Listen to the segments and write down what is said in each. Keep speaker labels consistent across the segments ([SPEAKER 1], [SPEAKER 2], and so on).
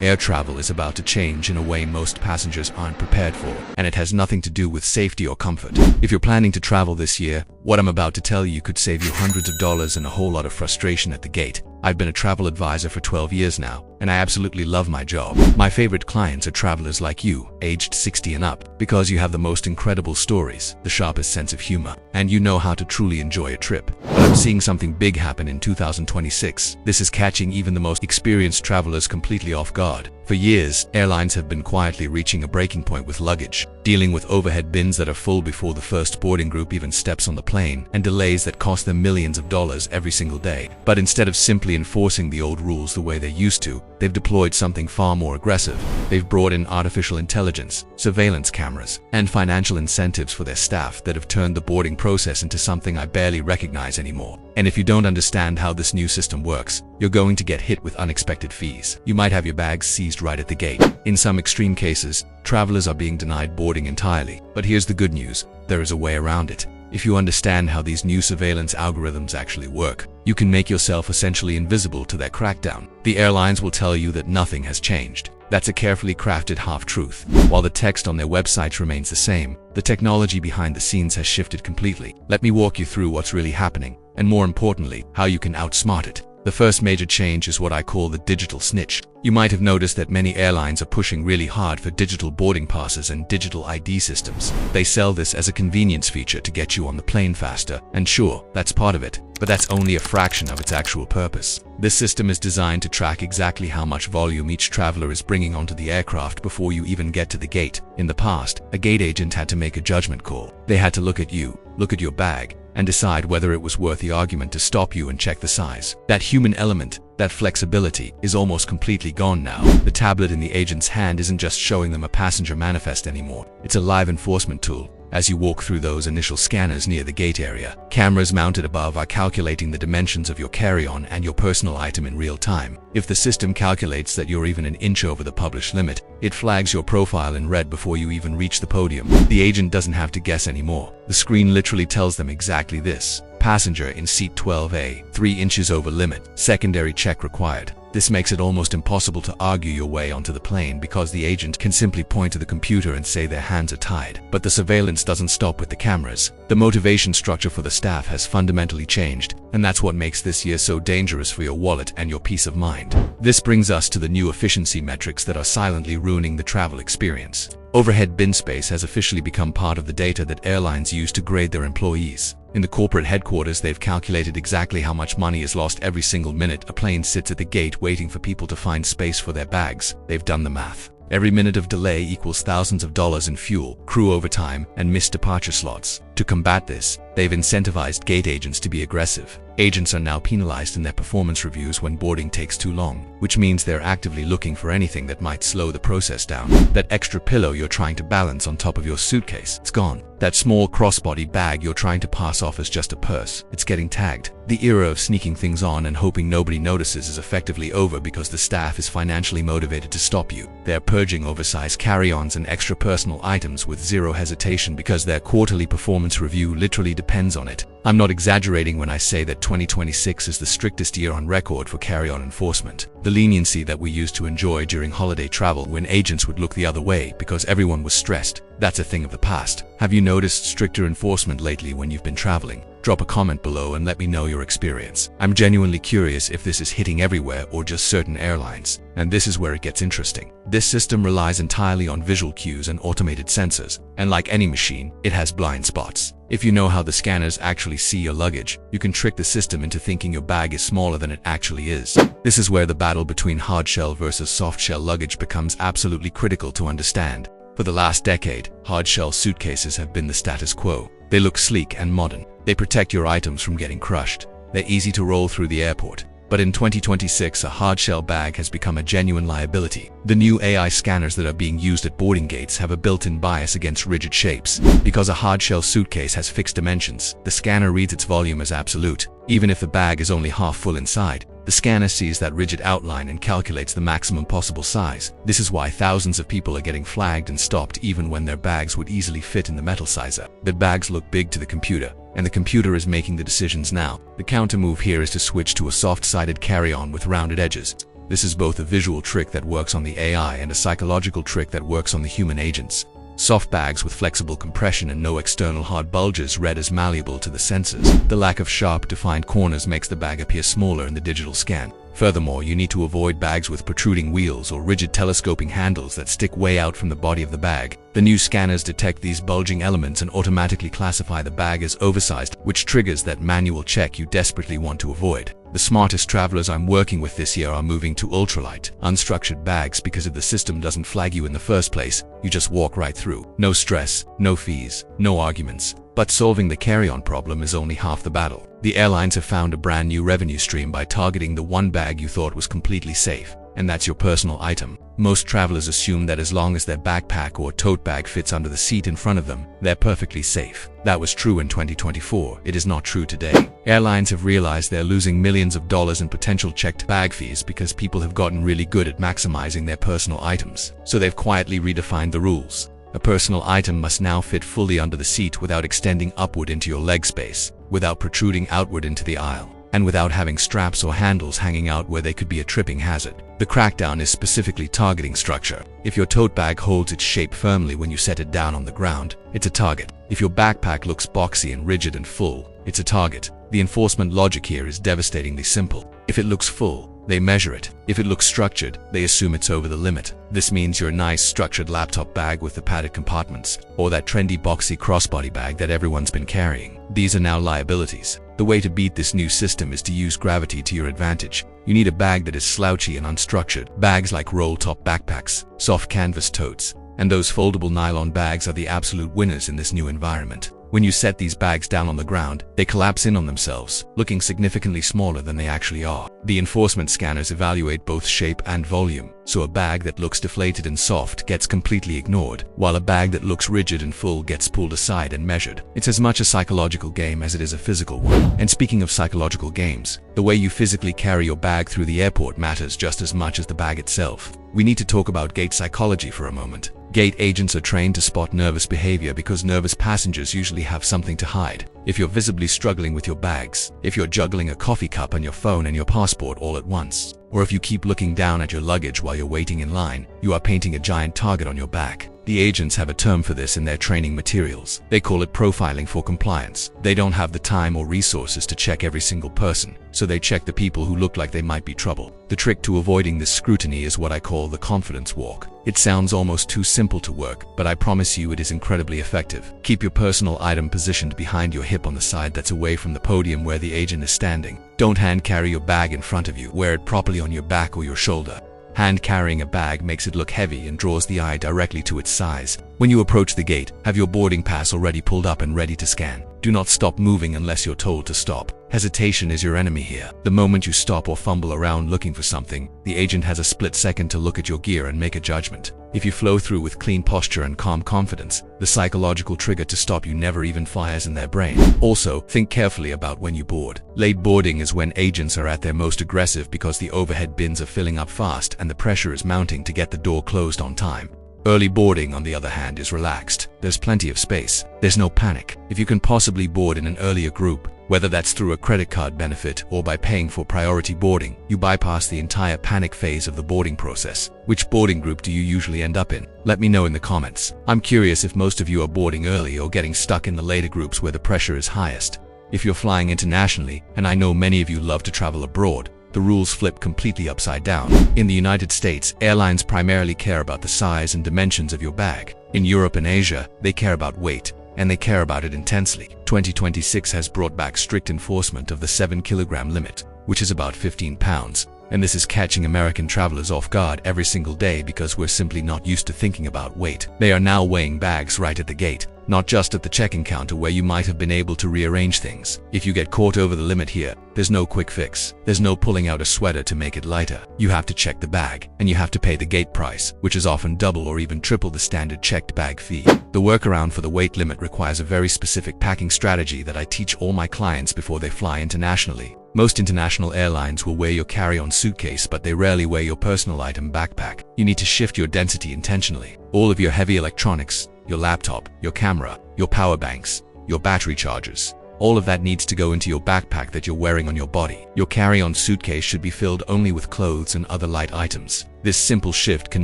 [SPEAKER 1] Air travel is about to change in a way most passengers aren't prepared for, and it has nothing to do with safety or comfort. If you're planning to travel this year, what I'm about to tell you could save you hundreds of dollars and a whole lot of frustration at the gate. I've been a travel advisor for 12 years now, and I absolutely love my job. My favorite clients are travelers like you, aged 60 and up, because you have the most incredible stories, the sharpest sense of humor, and you know how to truly enjoy a trip. But I'm seeing something big happen in 2026. This is catching even the most experienced travelers completely off guard. For years, airlines have been quietly reaching a breaking point with luggage, dealing with overhead bins that are full before the first boarding group even steps on the plane, and delays that cost them millions of dollars every single day. But instead of simply enforcing the old rules the way they used to, they've deployed something far more aggressive. They've brought in artificial intelligence, surveillance cameras, and financial incentives for their staff that have turned the boarding process into something I barely recognize anymore. And if you don't understand how this new system works, you're going to get hit with unexpected fees. You might have your bags seized right at the gate. In some extreme cases, travelers are being denied boarding entirely. But here's the good news: there is a way around it. If you understand how these new surveillance algorithms actually work, you can make yourself essentially invisible to their crackdown. The airlines will tell you that nothing has changed. That's a carefully crafted half-truth. While the text on their websites remains the same, the technology behind the scenes has shifted completely. Let me walk you through what's really happening, and more importantly, how you can outsmart it. The first major change is what I call the digital snitch. You might have noticed that many airlines are pushing really hard for digital boarding passes and digital ID systems. They sell this as a convenience feature to get you on the plane faster, and sure, that's part of it, but that's only a fraction of its actual purpose. This system is designed to track exactly how much volume each traveler is bringing onto the aircraft before you even get to the gate. In the past, a gate agent had to make a judgment call. They had to look at you, look at your bag, and decide whether it was worth the argument to stop you and check the size. That human element, that flexibility, is almost completely gone now. The tablet in the agent's hand isn't just showing them a passenger manifest anymore. It's a live enforcement tool. As you walk through those initial scanners near the gate area, cameras mounted above are calculating the dimensions of your carry-on and your personal item in real time. If the system calculates that you're even an inch over the published limit, it flags your profile in red before you even reach the podium. The agent doesn't have to guess anymore. The screen literally tells them exactly this: passenger in seat 12A, 3 inches over limit, secondary check required. This makes it almost impossible to argue your way onto the plane because the agent can simply point to the computer and say their hands are tied. But the surveillance doesn't stop with the cameras. The motivation structure for the staff has fundamentally changed, and that's what makes this year so dangerous for your wallet and your peace of mind. This brings us to the new efficiency metrics that are silently ruining the travel experience. Overhead bin space has officially become part of the data that airlines use to grade their employees. In the corporate headquarters, they've calculated exactly how much money is lost every single minute a plane sits at the gate waiting for people to find space for their bags. They've done the math. Every minute of delay equals thousands of dollars in fuel, crew overtime, and missed departure slots. To combat this, they've incentivized gate agents to be aggressive. Agents are now penalized in their performance reviews when boarding takes too long, which means they're actively looking for anything that might slow the process down. That extra pillow you're trying to balance on top of your suitcase, it's gone. That small crossbody bag you're trying to pass off as just a purse, it's getting tagged. The era of sneaking things on and hoping nobody notices is effectively over because the staff is financially motivated to stop you. They're purging oversized carry-ons and extra personal items with zero hesitation because their quarterly performance review literally depends on it. I'm not exaggerating when I say that 2026 is the strictest year on record for carry-on enforcement. The leniency that we used to enjoy during holiday travel when agents would look the other way because everyone was stressed, that's a thing of the past. Have you noticed stricter enforcement lately when you've been traveling? Drop a comment below and let me know your experience. I'm genuinely curious if this is hitting everywhere or just certain airlines. And this is where it gets interesting. This system relies entirely on visual cues and automated sensors, and like any machine, it has blind spots. If you know how the scanners actually see your luggage, you can trick the system into thinking your bag is smaller than it actually is. This is where the battle between hard-shell versus soft-shell luggage becomes absolutely critical to understand. For the last decade, hard-shell suitcases have been the status quo. They look sleek and modern. They protect your items from getting crushed. They're easy to roll through the airport. But in 2026, a hard-shell bag has become a genuine liability. The new AI scanners that are being used at boarding gates have a built-in bias against rigid shapes. Because a hard-shell suitcase has fixed dimensions, the scanner reads its volume as absolute. Even if the bag is only half full inside, the scanner sees that rigid outline and calculates the maximum possible size. This is why thousands of people are getting flagged and stopped even when their bags would easily fit in the metal sizer. But bags look big to the computer, and the computer is making the decisions now. The counter move here is to switch to a soft-sided carry-on with rounded edges. This is both a visual trick that works on the AI and a psychological trick that works on the human agents. Soft bags with flexible compression and no external hard bulges read as malleable to the senses. The lack of sharp, defined corners makes the bag appear smaller in the digital scan. Furthermore, you need to avoid bags with protruding wheels or rigid telescoping handles that stick way out from the body of the bag. The new scanners detect these bulging elements and automatically classify the bag as oversized, which triggers that manual check you desperately want to avoid. The smartest travelers I'm working with this year are moving to ultralight, unstructured bags because if the system doesn't flag you in the first place, you just walk right through. No stress, no fees, no arguments. But solving the carry-on problem is only half the battle. The airlines have found a brand new revenue stream by targeting the one bag you thought was completely safe, and that's your personal item. Most travelers assume that as long as their backpack or tote bag fits under the seat in front of them, they're perfectly safe. That was true in 2024. It is not true today. Airlines have realized they're losing millions of dollars in potential checked bag fees because people have gotten really good at maximizing their personal items. So they've quietly redefined the rules. A personal item must now fit fully under the seat without extending upward into your leg space, without protruding outward into the aisle, and without having straps or handles hanging out where they could be a tripping hazard. The crackdown is specifically targeting structure. If your tote bag holds its shape firmly when you set it down on the ground, it's a target. If your backpack looks boxy and rigid and full, it's a target. The enforcement logic here is devastatingly simple. If it looks full, they measure it. If it looks structured, they assume it's over the limit. This means your nice structured laptop bag with the padded compartments, or that trendy boxy crossbody bag that everyone's been carrying. These are now liabilities. The way to beat this new system is to use gravity to your advantage. You need a bag that is slouchy and unstructured. Bags like roll-top backpacks, soft canvas totes, and those foldable nylon bags are the absolute winners in this new environment. When you set these bags down on the ground, they collapse in on themselves, looking significantly smaller than they actually are. The enforcement scanners evaluate both shape and volume, so a bag that looks deflated and soft gets completely ignored, while a bag that looks rigid and full gets pulled aside and measured. It's as much a psychological game as it is a physical one. And speaking of psychological games, the way you physically carry your bag through the airport matters just as much as the bag itself. We need to talk about gate psychology for a moment. Gate agents are trained to spot nervous behavior because nervous passengers usually have something to hide. If you're visibly struggling with your bags, if you're juggling a coffee cup and your phone and your passport all at once, or if you keep looking down at your luggage while you're waiting in line, you are painting a giant target on your back. The agents have a term for this in their training materials. They call it profiling for compliance. They don't have the time or resources to check every single person, so they check the people who look like they might be trouble. The trick to avoiding this scrutiny is what I call the confidence walk. It sounds almost too simple to work, but I promise you it is incredibly effective. Keep your personal item positioned behind your hip on the side that's away from the podium where the agent is standing. Don't hand carry your bag in front of you. Wear it properly on your back or your shoulder. Hand carrying a bag makes it look heavy and draws the eye directly to its size. When you approach the gate, have your boarding pass already pulled up and ready to scan. Do not stop moving unless you're told to stop. Hesitation is your enemy here. The moment you stop or fumble around looking for something, the agent has a split second to look at your gear and make a judgment. If you flow through with clean posture and calm confidence, the psychological trigger to stop you never even fires in their brain. Also, think carefully about when you board. Late boarding is when agents are at their most aggressive because the overhead bins are filling up fast and the pressure is mounting to get the door closed on time. Early boarding, on the other hand, is relaxed. There's plenty of space. There's no panic. If you can possibly board in an earlier group, whether that's through a credit card benefit or by paying for priority boarding, you bypass the entire panic phase of the boarding process. Which boarding group do you usually end up in? Let me know in the comments. I'm curious if most of you are boarding early or getting stuck in the later groups where the pressure is highest. If you're flying internationally, and I know many of you love to travel abroad, the rules flip completely upside down. In the United States, airlines primarily care about the size and dimensions of your bag. In Europe and Asia, they care about weight, and they care about it intensely. 2026 has brought back strict enforcement of the 7-kilogram limit, which is about 15 pounds. And this is catching American travelers off guard every single day because we're simply not used to thinking about weight. They are now weighing bags right at the gate, not just at the check-in counter where you might have been able to rearrange things. If you get caught over the limit here, there's no quick fix. There's no pulling out a sweater to make it lighter. You have to check the bag, and you have to pay the gate price, which is often double or even triple the standard checked bag fee. The workaround for the weight limit requires a very specific packing strategy that I teach all my clients before they fly internationally. Most international airlines will weigh your carry-on suitcase, but they rarely weigh your personal item backpack. You need to shift your density intentionally. All of your heavy electronics, your laptop, your camera, your power banks, your battery chargers, All of that needs to go into your backpack that you're wearing on your body. Your carry-on suitcase should be filled only with clothes and other light items. This simple shift can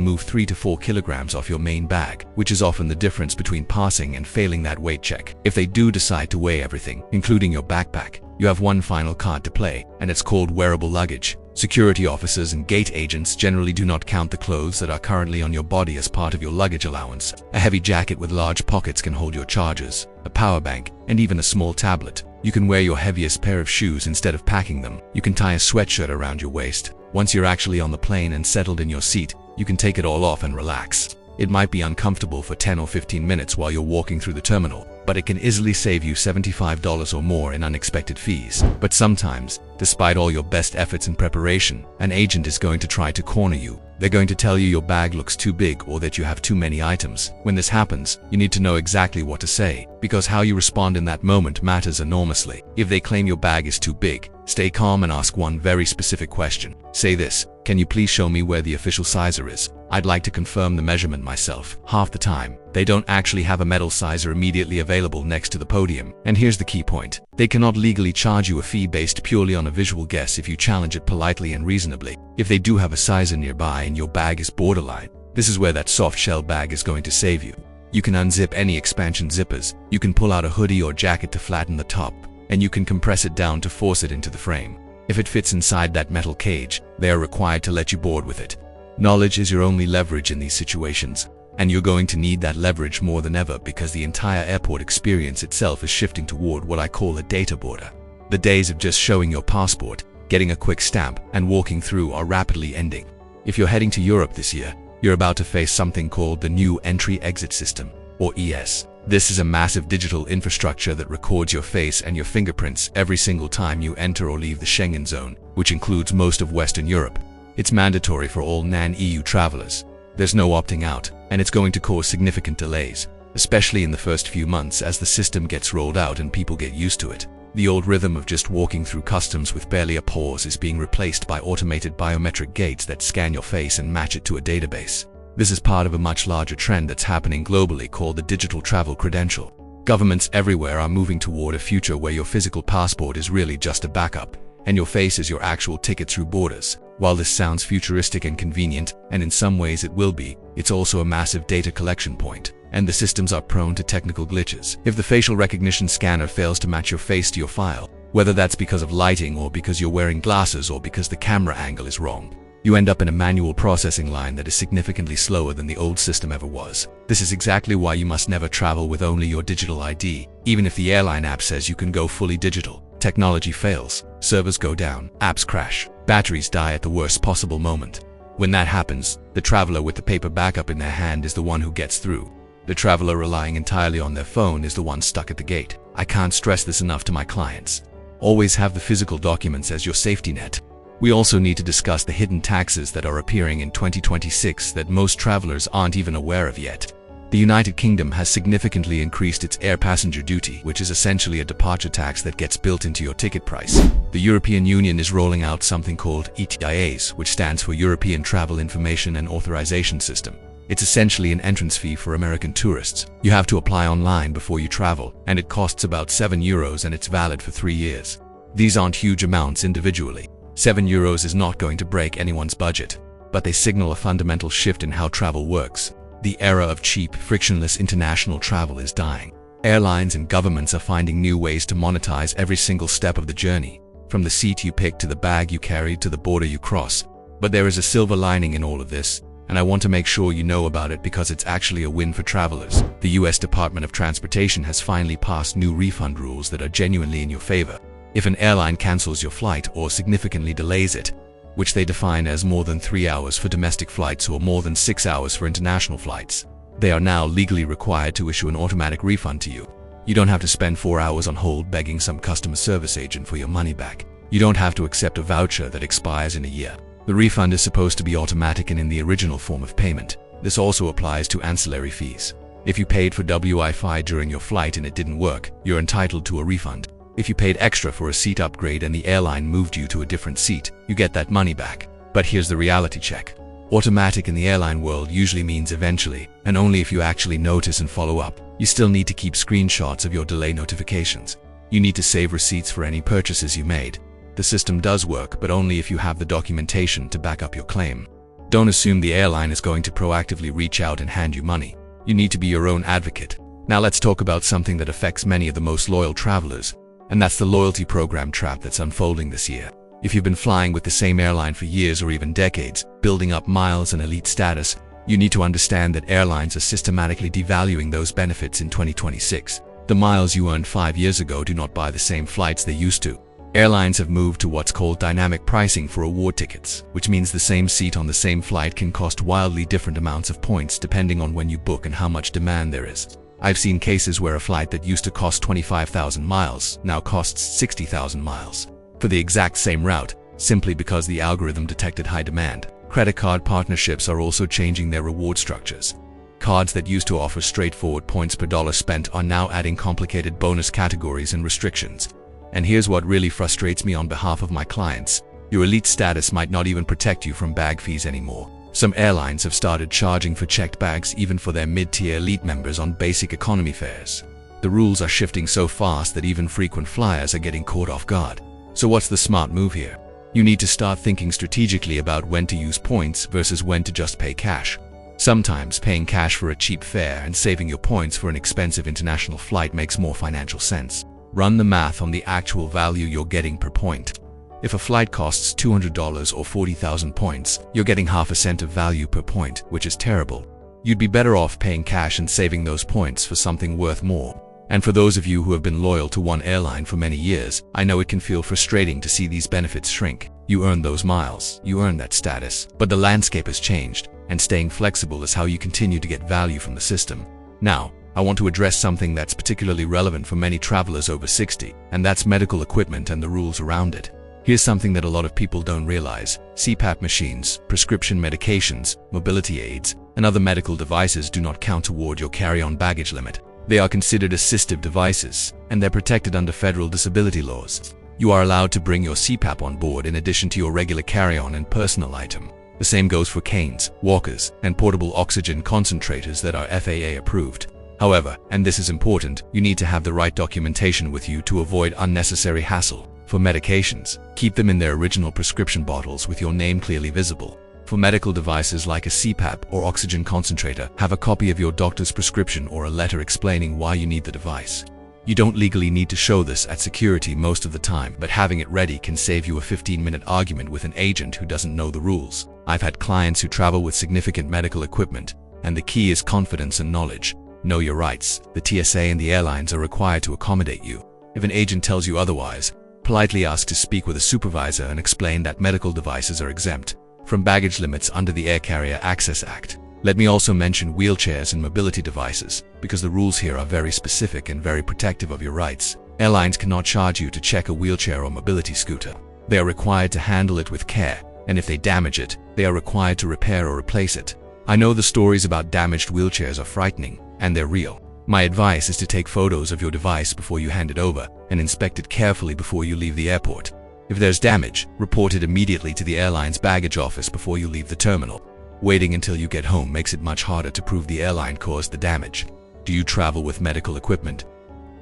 [SPEAKER 1] move 3 to 4 kilograms off your main bag, which is often the difference between passing and failing that weight check. If they do decide to weigh everything, including your backpack, you have one final card to play, and it's called wearable luggage. Security officers and gate agents generally do not count the clothes that are currently on your body as part of your luggage allowance. A heavy jacket with large pockets can hold your chargers, a power bank, and even a small tablet. You can wear your heaviest pair of shoes instead of packing them. You can tie a sweatshirt around your waist. Once you're actually on the plane and settled in your seat, you can take it all off and relax. It might be uncomfortable for 10 or 15 minutes while you're walking through the terminal, but it can easily save you $75 or more in unexpected fees. But sometimes, despite all your best efforts and preparation, an agent is going to try to corner you. They're going to tell you your bag looks too big or that you have too many items. When this happens, you need to know exactly what to say, because how you respond in that moment matters enormously. If they claim your bag is too big, stay calm and ask one very specific question. Say this: "Can you please show me where the official sizer is? I'd like to confirm the measurement myself." Half the time, they don't actually have a metal sizer immediately available next to the podium. And here's the key point: they cannot legally charge you a fee based purely on a visual guess if you challenge it politely and reasonably. If they do have a sizer nearby and your bag is borderline, this is where that soft shell bag is going to save you. You can unzip any expansion zippers, you can pull out a hoodie or jacket to flatten the top, and you can compress it down to force it into the frame. If it fits inside that metal cage, they are required to let you board with it. Knowledge is your only leverage in these situations, and you're going to need that leverage more than ever because the entire airport experience itself is shifting toward what I call a data border. The days of just showing your passport, getting a quick stamp, and walking through are rapidly ending. If you're heading to Europe this year, you're about to face something called the new Entry-Exit System, or ES. This is a massive digital infrastructure that records your face and your fingerprints every single time you enter or leave the Schengen zone, which includes most of Western Europe. It's mandatory for all non-EU travelers. There's no opting out, and it's going to cause significant delays, especially in the first few months as the system gets rolled out and people get used to it. The old rhythm of just walking through customs with barely a pause is being replaced by automated biometric gates that scan your face and match it to a database. This is part of a much larger trend that's happening globally called the digital travel credential. Governments everywhere are moving toward a future where your physical passport is really just a backup, and your face is your actual ticket through borders. While this sounds futuristic and convenient, and in some ways it will be, it's also a massive data collection point, and the systems are prone to technical glitches. If the facial recognition scanner fails to match your face to your file, whether that's because of lighting or because you're wearing glasses or because the camera angle is wrong, you end up in a manual processing line that is significantly slower than the old system ever was. This is exactly why you must never travel with only your digital ID, even if the airline app says you can go fully digital. Technology fails, servers go down, apps crash, batteries die at the worst possible moment. When that happens, the traveler with the paper backup in their hand is the one who gets through. The traveler relying entirely on their phone is the one stuck at the gate. I can't stress this enough to my clients. Always have the physical documents as your safety net. We also need to discuss the hidden taxes that are appearing in 2026 that most travelers aren't even aware of yet. The United Kingdom has significantly increased its air passenger duty, which is essentially a departure tax that gets built into your ticket price. The European Union is rolling out something called ETIAs, which stands for European Travel Information and Authorization System. It's essentially an entrance fee for American tourists. You have to apply online before you travel, and it costs about €7 and it's valid for 3 years. These aren't huge amounts individually. €7 is not going to break anyone's budget, but they signal a fundamental shift in how travel works. The era of cheap, frictionless international travel is dying. Airlines and governments are finding new ways to monetize every single step of the journey, from the seat you pick to the bag you carry to the border you cross. But there is a silver lining in all of this, and I want to make sure you know about it because it's actually a win for travelers. The US Department of Transportation has finally passed new refund rules that are genuinely in your favor. If an airline cancels your flight or significantly delays it, which they define as more than 3 hours for domestic flights or more than 6 hours for international flights, they are now legally required to issue an automatic refund to you. You don't have to spend 4 hours on hold begging some customer service agent for your money back. You don't have to accept a voucher that expires in a year. The refund is supposed to be automatic and in the original form of payment. This also applies to ancillary fees. If you paid for Wi-Fi during your flight and it didn't work, you're entitled to a refund. If you paid extra for a seat upgrade and the airline moved you to a different seat, you get that money back. But here's the reality check. Automatic in the airline world usually means eventually, and only if you actually notice and follow up. You still need to keep screenshots of your delay notifications. You need to save receipts for any purchases you made. The system does work, but only if you have the documentation to back up your claim. Don't assume the airline is going to proactively reach out and hand you money. You need to be your own advocate. Now let's talk about something that affects many of the most loyal travelers, and that's the loyalty program trap that's unfolding this year. If you've been flying with the same airline for years or even decades, building up miles and elite status, you need to understand that airlines are systematically devaluing those benefits in 2026. The miles you earned 5 years ago do not buy the same flights they used to. Airlines have moved to what's called dynamic pricing for award tickets, which means the same seat on the same flight can cost wildly different amounts of points depending on when you book and how much demand there is. I've seen cases where a flight that used to cost 25,000 miles now costs 60,000 miles for the exact same route, simply because the algorithm detected high demand. Credit card partnerships are also changing their reward structures. Cards that used to offer straightforward points per dollar spent are now adding complicated bonus categories and restrictions. And here's what really frustrates me on behalf of my clients. Your elite status might not even protect you from bag fees anymore. Some airlines have started charging for checked bags even for their mid-tier elite members on basic economy fares. The rules are shifting so fast that even frequent flyers are getting caught off guard. So what's the smart move here? You need to start thinking strategically about when to use points versus when to just pay cash. Sometimes paying cash for a cheap fare and saving your points for an expensive international flight makes more financial sense. Run the math on the actual value you're getting per point. If a flight costs $200 or 40,000 points, you're getting half a cent of value per point, which is terrible. You'd be better off paying cash and saving those points for something worth more. And for those of you who have been loyal to one airline for many years, I know it can feel frustrating to see these benefits shrink. You earn those miles, you earn that status, but the landscape has changed, and staying flexible is how you continue to get value from the system. Now, I want to address something that's particularly relevant for many travelers over 60, and that's medical equipment and the rules around it. Here's something that a lot of people don't realize. CPAP machines, prescription medications, mobility aids, and other medical devices do not count toward your carry-on baggage limit. They are considered assistive devices, and they're protected under federal disability laws. You are allowed to bring your CPAP on board in addition to your regular carry-on and personal item. The same goes for canes, walkers, and portable oxygen concentrators that are FAA approved. However, and this is important, you need to have the right documentation with you to avoid unnecessary hassle. For medications, keep them in their original prescription bottles with your name clearly visible. For medical devices like a CPAP or oxygen concentrator, have a copy of your doctor's prescription or a letter explaining why you need the device. You don't legally need to show this at security most of the time, but having it ready can save you a 15-minute argument with an agent who doesn't know the rules. I've had clients who travel with significant medical equipment, and the key is confidence and knowledge. Know your rights. The TSA and the airlines are required to accommodate you. If an agent tells you otherwise, politely ask to speak with a supervisor and explain that medical devices are exempt from baggage limits under the Air Carrier Access Act. Let me also mention wheelchairs and mobility devices, because the rules here are very specific and very protective of your rights. Airlines cannot charge you to check a wheelchair or mobility scooter. They are required to handle it with care, and if they damage it, they are required to repair or replace it. I know the stories about damaged wheelchairs are frightening, and they're real. My advice is to take photos of your device before you hand it over and inspect it carefully before you leave the airport. If there's damage, report it immediately to the airline's baggage office before you leave the terminal. Waiting until you get home makes it much harder to prove the airline caused the damage. Do you travel with medical equipment?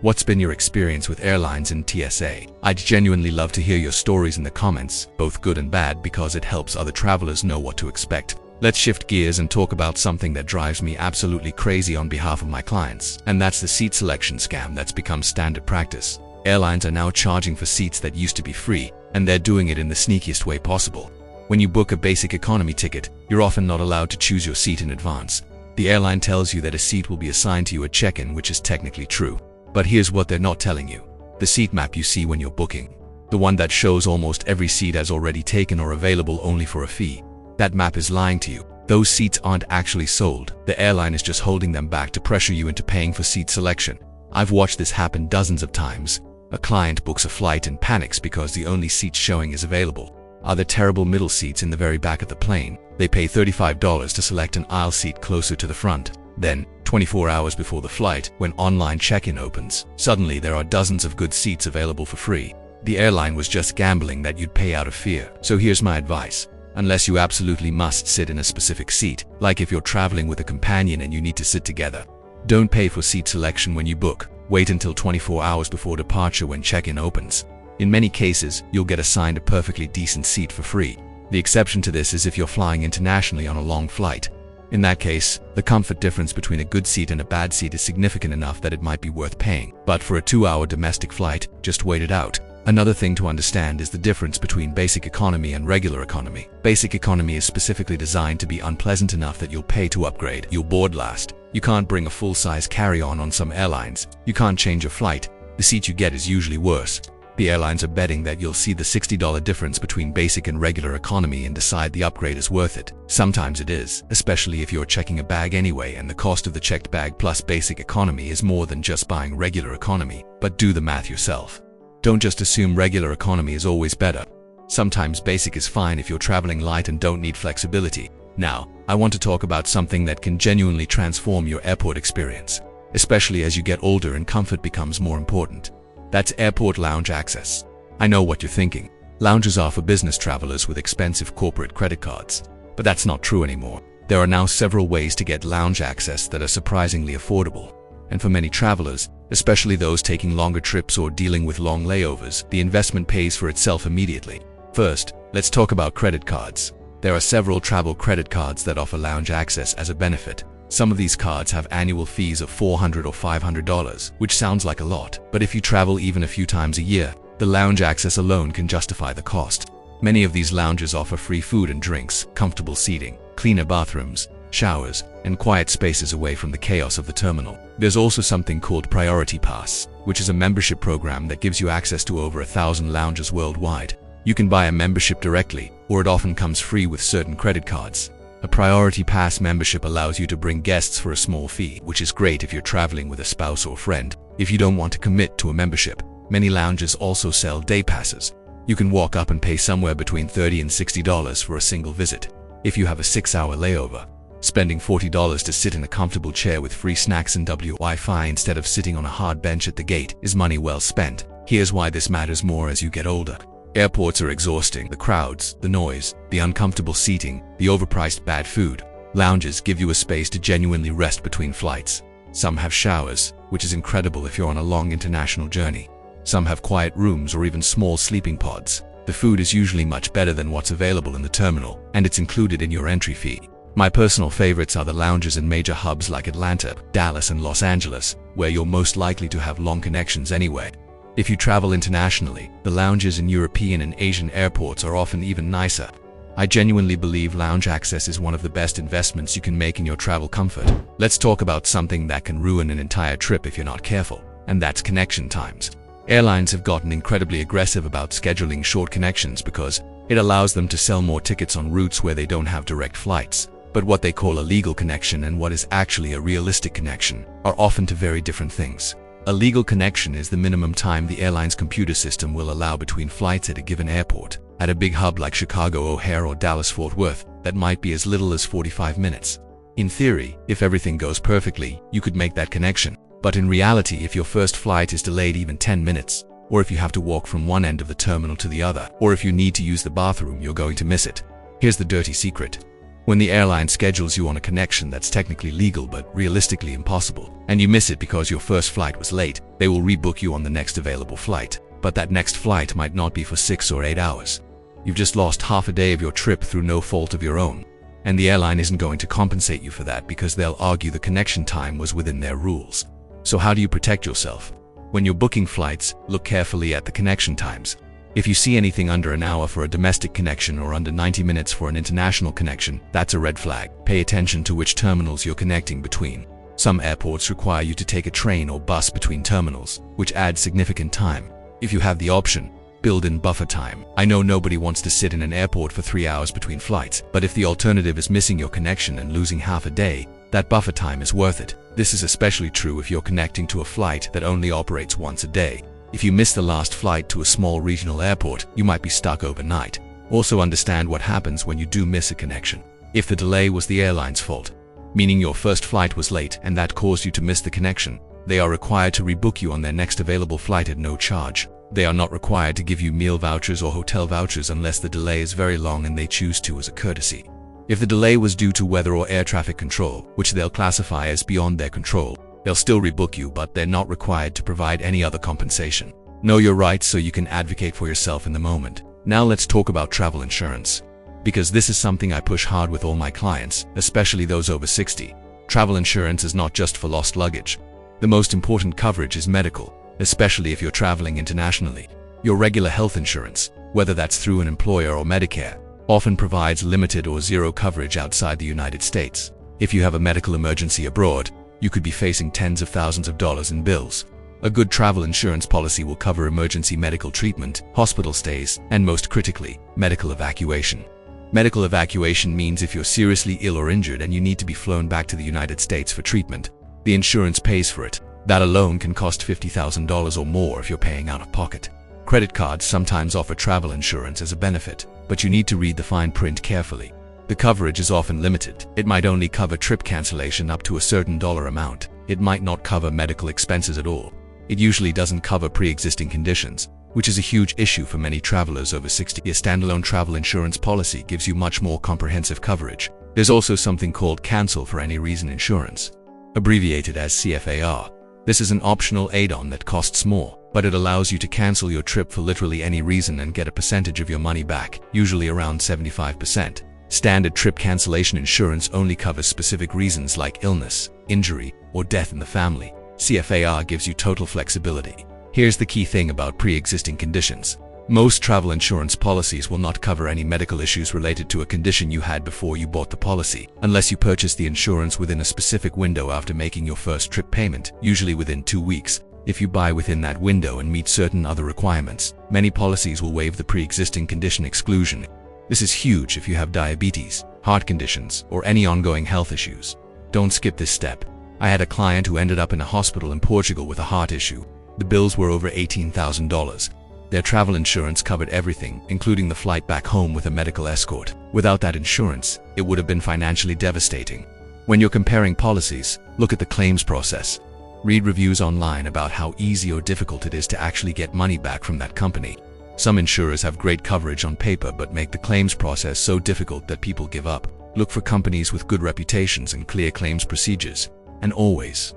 [SPEAKER 1] What's been your experience with airlines and TSA? I'd genuinely love to hear your stories in the comments, both good and bad, because it helps other travelers know what to expect. Let's shift gears and talk about something that drives me absolutely crazy on behalf of my clients, and that's the seat selection scam that's become standard practice. Airlines are now charging for seats that used to be free, and they're doing it in the sneakiest way possible. When you book a basic economy ticket, you're often not allowed to choose your seat in advance. The airline tells you that a seat will be assigned to you at check-in, which is technically true. But here's what they're not telling you. The seat map you see when you're booking, the one that shows almost every seat as already taken or available only for a fee, that map is lying to you. Those seats aren't actually sold. The airline is just holding them back to pressure you into paying for seat selection. I've watched this happen dozens of times. A client books a flight and panics because the only seat showing is available are the terrible middle seats in the very back of the plane. They pay $35 to select an aisle seat closer to the front. Then, 24 hours before the flight, when online check-in opens, suddenly there are dozens of good seats available for free. The airline was just gambling that you'd pay out of fear. So here's my advice. Unless you absolutely must sit in a specific seat, like if you're traveling with a companion and you need to sit together, don't pay for seat selection when you book. Wait until 24 hours before departure when check-in opens. In many cases, you'll get assigned a perfectly decent seat for free. The exception to this is if you're flying internationally on a long flight. In that case, the comfort difference between a good seat and a bad seat is significant enough that it might be worth paying. But for a 2-hour domestic flight, just wait it out. Another thing to understand is the difference between basic economy and regular economy. Basic economy is specifically designed to be unpleasant enough that you'll pay to upgrade. You'll board last. You can't bring a full-size carry-on on some airlines. You can't change your flight. The seat you get is usually worse. The airlines are betting that you'll see the $60 difference between basic and regular economy and decide the upgrade is worth it. Sometimes it is, especially if you're checking a bag anyway and the cost of the checked bag plus basic economy is more than just buying regular economy. But do the math yourself. Don't just assume regular economy is always better. Sometimes basic is fine if you're traveling light and don't need flexibility. Now, I want to talk about something that can genuinely transform your airport experience, especially as you get older and comfort becomes more important. That's airport lounge access. I know what you're thinking. Lounges are for business travelers with expensive corporate credit cards. But that's not true anymore. There are now several ways to get lounge access that are surprisingly affordable. And for many travelers, especially those taking longer trips or dealing with long layovers, the investment pays for itself immediately. First, let's talk about credit cards. There are several travel credit cards that offer lounge access as a benefit. Some of these cards have annual fees of $400 or $500, which sounds like a lot, but if you travel even a few times a year, the lounge access alone can justify the cost. Many of these lounges offer free food and drinks, comfortable seating, cleaner bathrooms, showers, and quiet spaces away from the chaos of the terminal. There's also something called Priority Pass, which is a membership program that gives you access to over 1,000 lounges worldwide. You can buy a membership directly, or it often comes free with certain credit cards. A Priority Pass membership allows you to bring guests for a small fee, which is great if you're traveling with a spouse or friend. If you don't want to commit to a membership, many lounges also sell day passes. You can walk up and pay somewhere between $30 and $60 for a single visit. If you have a 6-hour layover, spending $40 to sit in a comfortable chair with free snacks and Wi-Fi instead of sitting on a hard bench at the gate is money well spent. Here's why this matters more as you get older. Airports are exhausting. The crowds, the noise, the uncomfortable seating, the overpriced bad food. Lounges give you a space to genuinely rest between flights. Some have showers, which is incredible if you're on a long international journey. Some have quiet rooms or even small sleeping pods. The food is usually much better than what's available in the terminal, and it's included in your entry fee. My personal favorites are the lounges in major hubs like Atlanta, Dallas, and Los Angeles, where you're most likely to have long connections anyway. If you travel internationally, the lounges in European and Asian airports are often even nicer. I genuinely believe lounge access is one of the best investments you can make in your travel comfort. Let's talk about something that can ruin an entire trip if you're not careful, and that's connection times. Airlines have gotten incredibly aggressive about scheduling short connections because it allows them to sell more tickets on routes where they don't have direct flights. But what they call a legal connection and what is actually a realistic connection are often two very different things. A legal connection is the minimum time the airline's computer system will allow between flights at a given airport. At a big hub like Chicago O'Hare or Dallas-Fort Worth, that might be as little as 45 minutes. In theory, if everything goes perfectly, you could make that connection. But in reality, if your first flight is delayed even 10 minutes, or if you have to walk from one end of the terminal to the other, or if you need to use the bathroom, you're going to miss it. Here's the dirty secret. When the airline schedules you on a connection that's technically legal but realistically impossible, and you miss it because your first flight was late, they will rebook you on the next available flight. But that next flight might not be for 6 or 8 hours. You've just lost half a day of your trip through no fault of your own. And the airline isn't going to compensate you for that because they'll argue the connection time was within their rules. So how do you protect yourself? When you're booking flights, look carefully at the connection times. If you see anything under an hour for a domestic connection or under 90 minutes for an international connection, that's a red flag. Pay attention to which terminals you're connecting between. Some airports require you to take a train or bus between terminals, which adds significant time. If you have the option, build in buffer time. I know nobody wants to sit in an airport for 3 hours between flights, but if the alternative is missing your connection and losing half a day, that buffer time is worth it. This is especially true if you're connecting to a flight that only operates once a day. If you miss the last flight to a small regional airport, you might be stuck overnight. Also understand what happens when you do miss a connection. If the delay was the airline's fault, meaning your first flight was late and that caused you to miss the connection, they are required to rebook you on their next available flight at no charge. They are not required to give you meal vouchers or hotel vouchers unless the delay is very long and they choose to as a courtesy. If the delay was due to weather or air traffic control, which they'll classify as beyond their control, They'll still rebook you, but they're not required to provide any other compensation. Know your rights so you can advocate for yourself in the moment. Now let's talk about travel insurance, because this is something I push hard with all my clients, especially those over 60. Travel insurance is not just for lost luggage. The most important coverage is medical, especially if you're traveling internationally. Your regular health insurance, whether that's through an employer or Medicare, often provides limited or zero coverage outside the United States. If you have a medical emergency abroad, you could be facing tens of thousands of dollars in bills. A good travel insurance policy will cover emergency medical treatment, hospital stays, and most critically, medical evacuation. Medical evacuation means if you're seriously ill or injured and you need to be flown back to the United States for treatment, the insurance pays for it. That alone can cost $50,000 or more if you're paying out of pocket. Credit cards sometimes offer travel insurance as a benefit, but you need to read the fine print carefully. The coverage is often limited. It might only cover trip cancellation up to a certain dollar amount. It might not cover medical expenses at all. It usually doesn't cover pre-existing conditions, which is a huge issue for many travelers over 60. A standalone travel insurance policy gives you much more comprehensive coverage. There's also something called cancel for any reason insurance, abbreviated as CFAR. This is an optional add-on that costs more, but it allows you to cancel your trip for literally any reason and get a percentage of your money back, usually around 75%. Standard trip cancellation insurance only covers specific reasons like illness, injury, or death in the family. CFAR gives you total flexibility. Here's the key thing about pre-existing conditions. Most travel insurance policies will not cover any medical issues related to a condition you had before you bought the policy, unless you purchase the insurance within a specific window after making your first trip payment, usually within 2 weeks. If you buy within that window and meet certain other requirements, many policies will waive the pre-existing condition exclusion. This is huge if you have diabetes, heart conditions, or any ongoing health issues. Don't skip this step. I had a client who ended up in a hospital in Portugal with a heart issue. The bills were over $18,000. Their travel insurance covered everything, including the flight back home with a medical escort. Without that insurance, it would have been financially devastating. When you're comparing policies, look at the claims process. Read reviews online about how easy or difficult it is to actually get money back from that company. Some insurers have great coverage on paper but make the claims process so difficult that people give up. Look for companies with good reputations and clear claims procedures. And always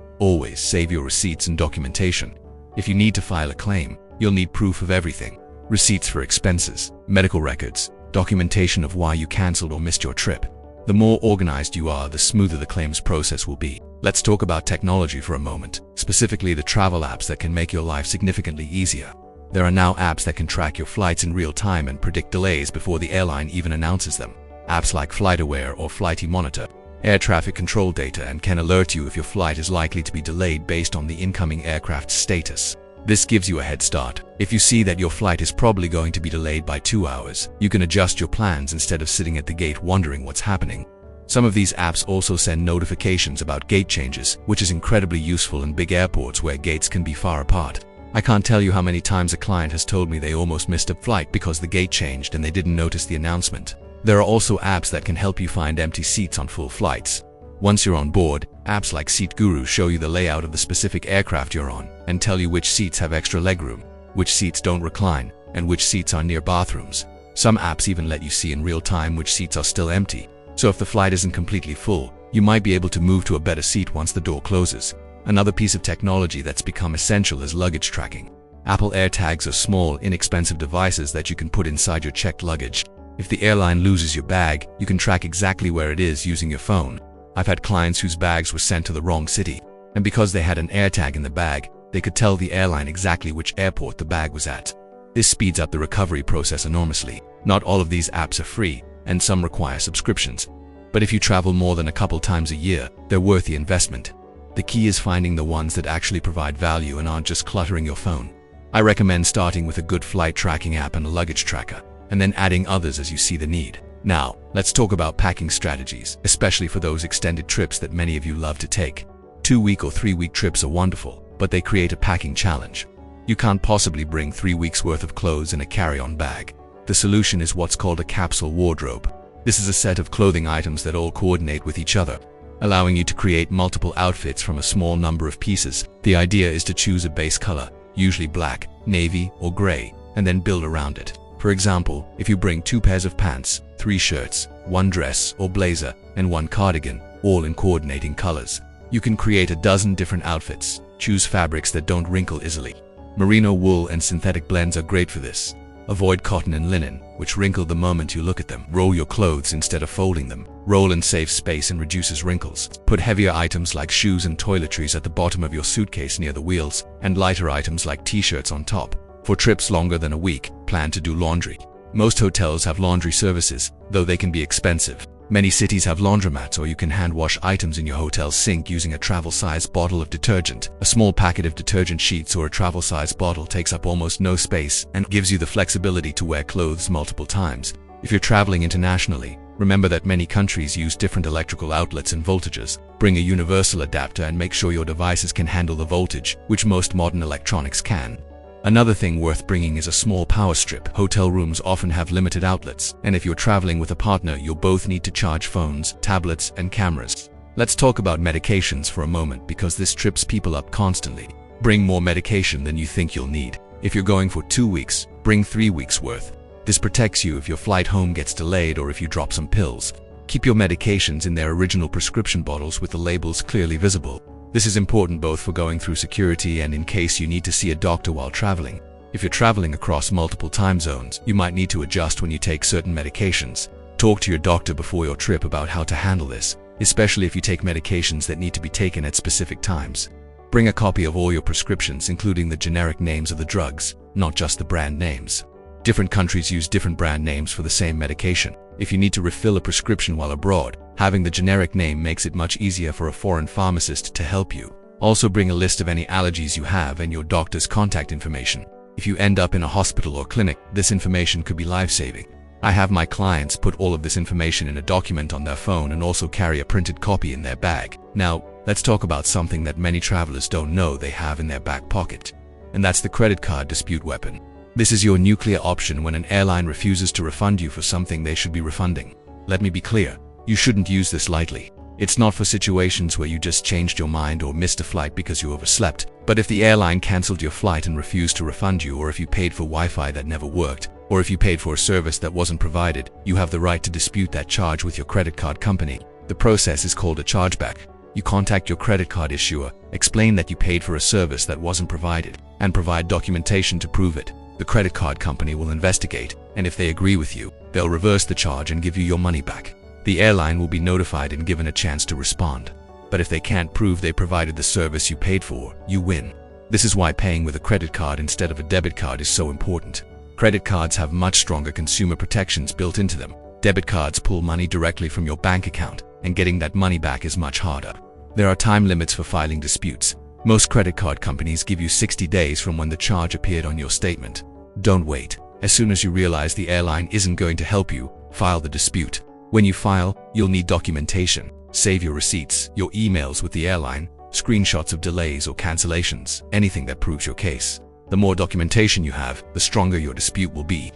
[SPEAKER 1] save your receipts and documentation. If you need to file a claim, you'll need proof of everything. Receipts for expenses, medical records, documentation of why you canceled or missed your trip. The more organized you are, the smoother the claims process will be. Let's talk about technology for a moment, specifically the travel apps that can make your life significantly easier. There are now apps that can track your flights in real time and predict delays before the airline even announces them. Apps like FlightAware or Flighty monitor air traffic control data and can alert you if your flight is likely to be delayed based on the incoming aircraft's status. This gives you a head start. If you see that your flight is probably going to be delayed by 2 hours, you can adjust your plans instead of sitting at the gate wondering what's happening. Some of these apps also send notifications about gate changes, which is incredibly useful in big airports where gates can be far apart. I can't tell you how many times a client has told me they almost missed a flight because the gate changed and they didn't notice the announcement. There are also apps that can help you find empty seats on full flights. Once you're on board, apps like Seat Guru show you the layout of the specific aircraft you're on and tell you which seats have extra legroom, which seats don't recline, and which seats are near bathrooms. Some apps even let you see in real time which seats are still empty. So if the flight isn't completely full, you might be able to move to a better seat once the door closes. Another piece of technology that's become essential is luggage tracking. Apple AirTags are small, inexpensive devices that you can put inside your checked luggage. If the airline loses your bag, you can track exactly where it is using your phone. I've had clients whose bags were sent to the wrong city, and because they had an AirTag in the bag, they could tell the airline exactly which airport the bag was at. This speeds up the recovery process enormously. Not all of these apps are free, and some require subscriptions. But if you travel more than a couple times a year, they're worth the investment. The key is finding the ones that actually provide value and aren't just cluttering your phone. I recommend starting with a good flight tracking app and a luggage tracker, and then adding others as you see the need. Now, let's talk about packing strategies, especially for those extended trips that many of you love to take. 2-week or 3-week trips are wonderful, but they create a packing challenge. You can't possibly bring 3 weeks worth of clothes in a carry-on bag. The solution is what's called a capsule wardrobe. This is a set of clothing items that all coordinate with each other, allowing you to create multiple outfits from a small number of pieces. The idea is to choose a base color, usually black, navy, or gray, and then build around it. For example, if you bring 2 pairs of pants, 3 shirts, 1 dress or blazer, and 1 cardigan, all in coordinating colors, You can create a dozen different outfits. Choose fabrics that don't wrinkle easily. Merino wool and synthetic blends are great for this. Avoid cotton and linen, which wrinkle the moment you look at them. Roll your clothes instead of folding them. Roll and save space and reduces wrinkles. Put heavier items like shoes and toiletries at the bottom of your suitcase near the wheels, and lighter items like t-shirts on top. For trips longer than a week, plan to do laundry. Most hotels have laundry services, though they can be expensive. Many cities have laundromats, or you can hand wash items in your hotel sink using a travel-sized bottle of detergent. A small packet of detergent sheets or a travel-sized bottle takes up almost no space and gives you the flexibility to wear clothes multiple times. If you're traveling internationally, remember that many countries use different electrical outlets and voltages. Bring a universal adapter and make sure your devices can handle the voltage, which most modern electronics can. Another thing worth bringing is a small power strip. Hotel rooms often have limited outlets, and if you're traveling with a partner, you'll both need to charge phones, tablets, and cameras. Let's talk about medications for a moment, because this trips people up constantly. Bring more medication than you think you'll need. If you're going for 2 weeks, bring 3 weeks worth. This protects you if your flight home gets delayed or if you drop some pills. Keep your medications in their original prescription bottles with the labels clearly visible. This is important both for going through security and in case you need to see a doctor while traveling. If you're traveling across multiple time zones, you might need to adjust when you take certain medications. Talk to your doctor before your trip about how to handle this, especially if you take medications that need to be taken at specific times. Bring a copy of all your prescriptions, including the generic names of the drugs, not just the brand names. Different countries use different brand names for the same medication. If you need to refill a prescription while abroad, having the generic name makes it much easier for a foreign pharmacist to help you. Also bring a list of any allergies you have and your doctor's contact information. If you end up in a hospital or clinic, this information could be life-saving. I have my clients put all of this information in a document on their phone and also carry a printed copy in their bag. Now, let's talk about something that many travelers don't know they have in their back pocket. And that's the credit card dispute weapon. This is your nuclear option when an airline refuses to refund you for something they should be refunding. Let me be clear, you shouldn't use this lightly. It's not for situations where you just changed your mind or missed a flight because you overslept. But if the airline cancelled your flight and refused to refund you, or if you paid for Wi-Fi that never worked, or if you paid for a service that wasn't provided, you have the right to dispute that charge with your credit card company. The process is called a chargeback. You contact your credit card issuer, explain that you paid for a service that wasn't provided, and provide documentation to prove it. The credit card company will investigate, and if they agree with you, they'll reverse the charge and give you your money back. The airline will be notified and given a chance to respond. But if they can't prove they provided the service you paid for, you win. This is why paying with a credit card instead of a debit card is so important. Credit cards have much stronger consumer protections built into them. Debit cards pull money directly from your bank account, and getting that money back is much harder. There are time limits for filing disputes. Most credit card companies give you 60 days from when the charge appeared on your statement. Don't wait. As soon as you realize the airline isn't going to help you, file the dispute. When you file, you'll need documentation. Save your receipts, your emails with the airline, screenshots of delays or cancellations, anything that proves your case. The more documentation you have, the stronger your dispute will be.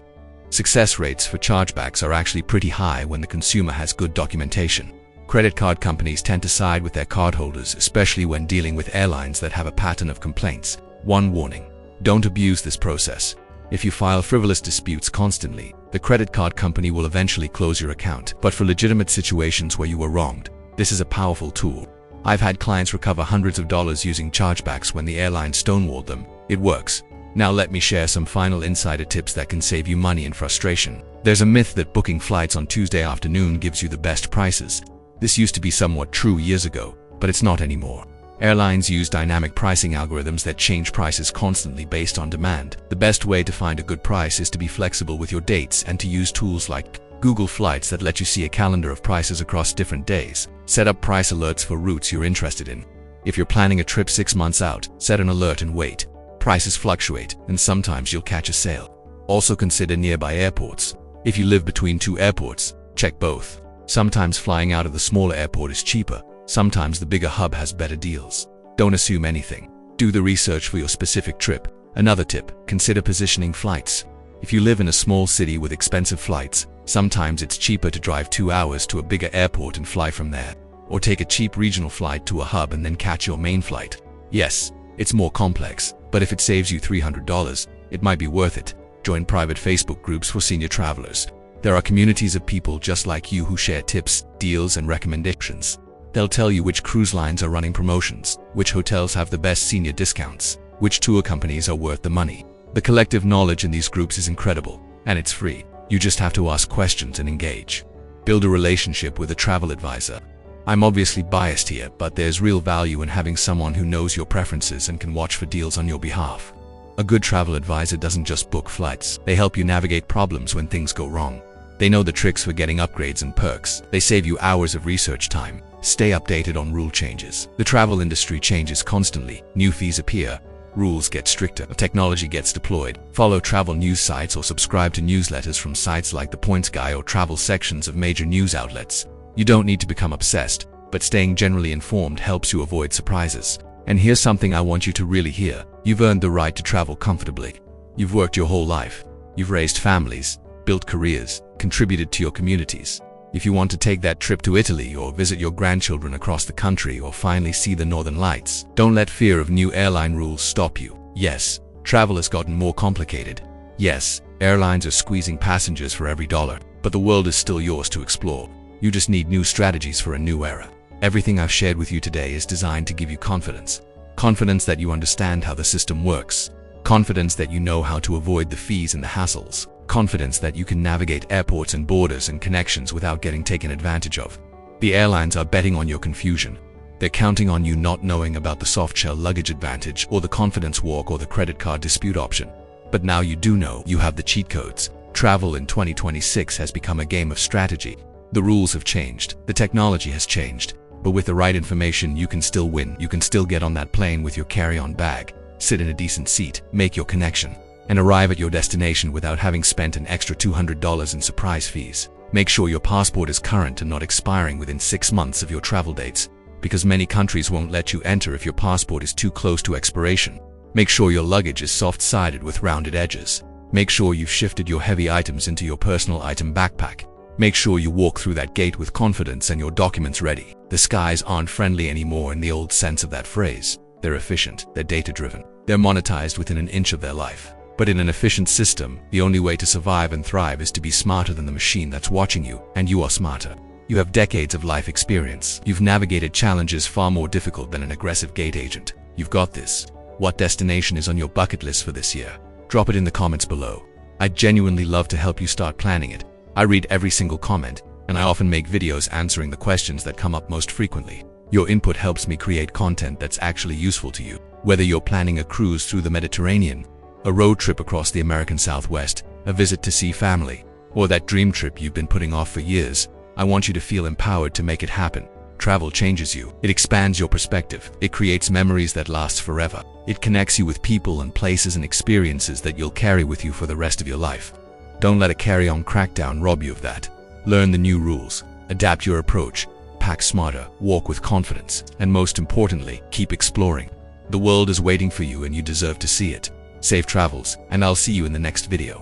[SPEAKER 1] Success rates for chargebacks are actually pretty high when the consumer has good documentation. Credit card companies tend to side with their cardholders, especially when dealing with airlines that have a pattern of complaints. One warning: don't abuse this process. If you file frivolous disputes constantly, the credit card company will eventually close your account. But for legitimate situations where you were wronged, this is a powerful tool. I've had clients recover hundreds of dollars using chargebacks when the airline stonewalled them. It works. Now let me share some final insider tips that can save you money and frustration. There's a myth that booking flights on Tuesday afternoon gives you the best prices. This used to be somewhat true years ago, but it's not anymore. Airlines use dynamic pricing algorithms that change prices constantly based on demand. The best way to find a good price is to be flexible with your dates and to use tools like Google Flights that let you see a calendar of prices across different days. Set up price alerts for routes you're interested in. If you're planning a trip 6 months out, set an alert and wait. Prices fluctuate, and sometimes you'll catch a sale. Also consider nearby airports. If you live between 2 airports, check both. Sometimes flying out of the smaller airport is cheaper. Sometimes the bigger hub has better deals. Don't assume anything. Do the research for your specific trip. Another tip: consider positioning flights. If you live in a small city with expensive flights, sometimes it's cheaper to drive 2 hours to a bigger airport and fly from there. Or take a cheap regional flight to a hub and then catch your main flight. Yes, it's more complex, but if it saves you $300, it might be worth it. Join private Facebook groups for senior travelers. There are communities of people just like you who share tips, deals, and recommendations. They'll tell you which cruise lines are running promotions, which hotels have the best senior discounts, which tour companies are worth the money. The collective knowledge in these groups is incredible, and it's free. You just have to ask questions and engage. Build a relationship with a travel advisor. I'm obviously biased here, but there's real value in having someone who knows your preferences and can watch for deals on your behalf. A good travel advisor doesn't just book flights. They help you navigate problems when things go wrong. They know the tricks for getting upgrades and perks. They save you hours of research time. Stay updated on rule changes. The travel industry changes constantly. New fees appear. Rules get stricter. Technology gets deployed. Follow travel news sites or subscribe to newsletters from sites like the Points Guy or travel sections of major news outlets. You don't need to become obsessed, but staying generally informed helps you avoid surprises. And here's something I want you to really hear. You've earned the right to travel comfortably. You've worked your whole life. You've raised families, built careers, contributed to your communities. If you want to take that trip to Italy or visit your grandchildren across the country or finally see the Northern Lights, don't let fear of new airline rules stop you. Yes, travel has gotten more complicated. Yes, airlines are squeezing passengers for every dollar, but the world is still yours to explore. You just need new strategies for a new era. Everything I've shared with you today is designed to give you confidence. Confidence that you understand how the system works. Confidence that you know how to avoid the fees and the hassles. Confidence that you can navigate airports and borders and connections without getting taken advantage of. The airlines are betting on your confusion. They're counting on you not knowing about the soft-shell luggage advantage or the confidence walk or the credit card dispute option. But now you do know. You have the cheat codes. Travel in 2026 has become a game of strategy. The rules have changed. The technology has changed. But with the right information, you can still win. You can still get on that plane with your carry-on bag, sit in a decent seat, make your connection, and arrive at your destination without having spent an extra $200 in surprise fees. Make sure your passport is current and not expiring within 6 months of your travel dates, because many countries won't let you enter if your passport is too close to expiration. Make sure your luggage is soft-sided with rounded edges. Make sure you've shifted your heavy items into your personal item backpack. Make sure you walk through that gate with confidence and your documents ready. The skies aren't friendly anymore in the old sense of that phrase. They're efficient, they're data-driven, they're monetized within an inch of their life. But in an efficient system, the only way to survive and thrive is to be smarter than the machine that's watching you, and you are smarter. You have decades of life experience. You've navigated challenges far more difficult than an aggressive gate agent. You've got this. What destination is on your bucket list for this year? Drop it in the comments below. I'd genuinely love to help you start planning it. I read every single comment, and I often make videos answering the questions that come up most frequently. Your input helps me create content that's actually useful to you. Whether you're planning a cruise through the Mediterranean, a road trip across the American Southwest, a visit to see family, or that dream trip you've been putting off for years, I want you to feel empowered to make it happen. Travel changes you. It expands your perspective. It creates memories that last forever. It connects you with people and places and experiences that you'll carry with you for the rest of your life. Don't let a carry-on crackdown rob you of that. Learn the new rules, adapt your approach, pack smarter, walk with confidence, and most importantly, keep exploring. The world is waiting for you and you deserve to see it. Safe travels, and I'll see you in the next video.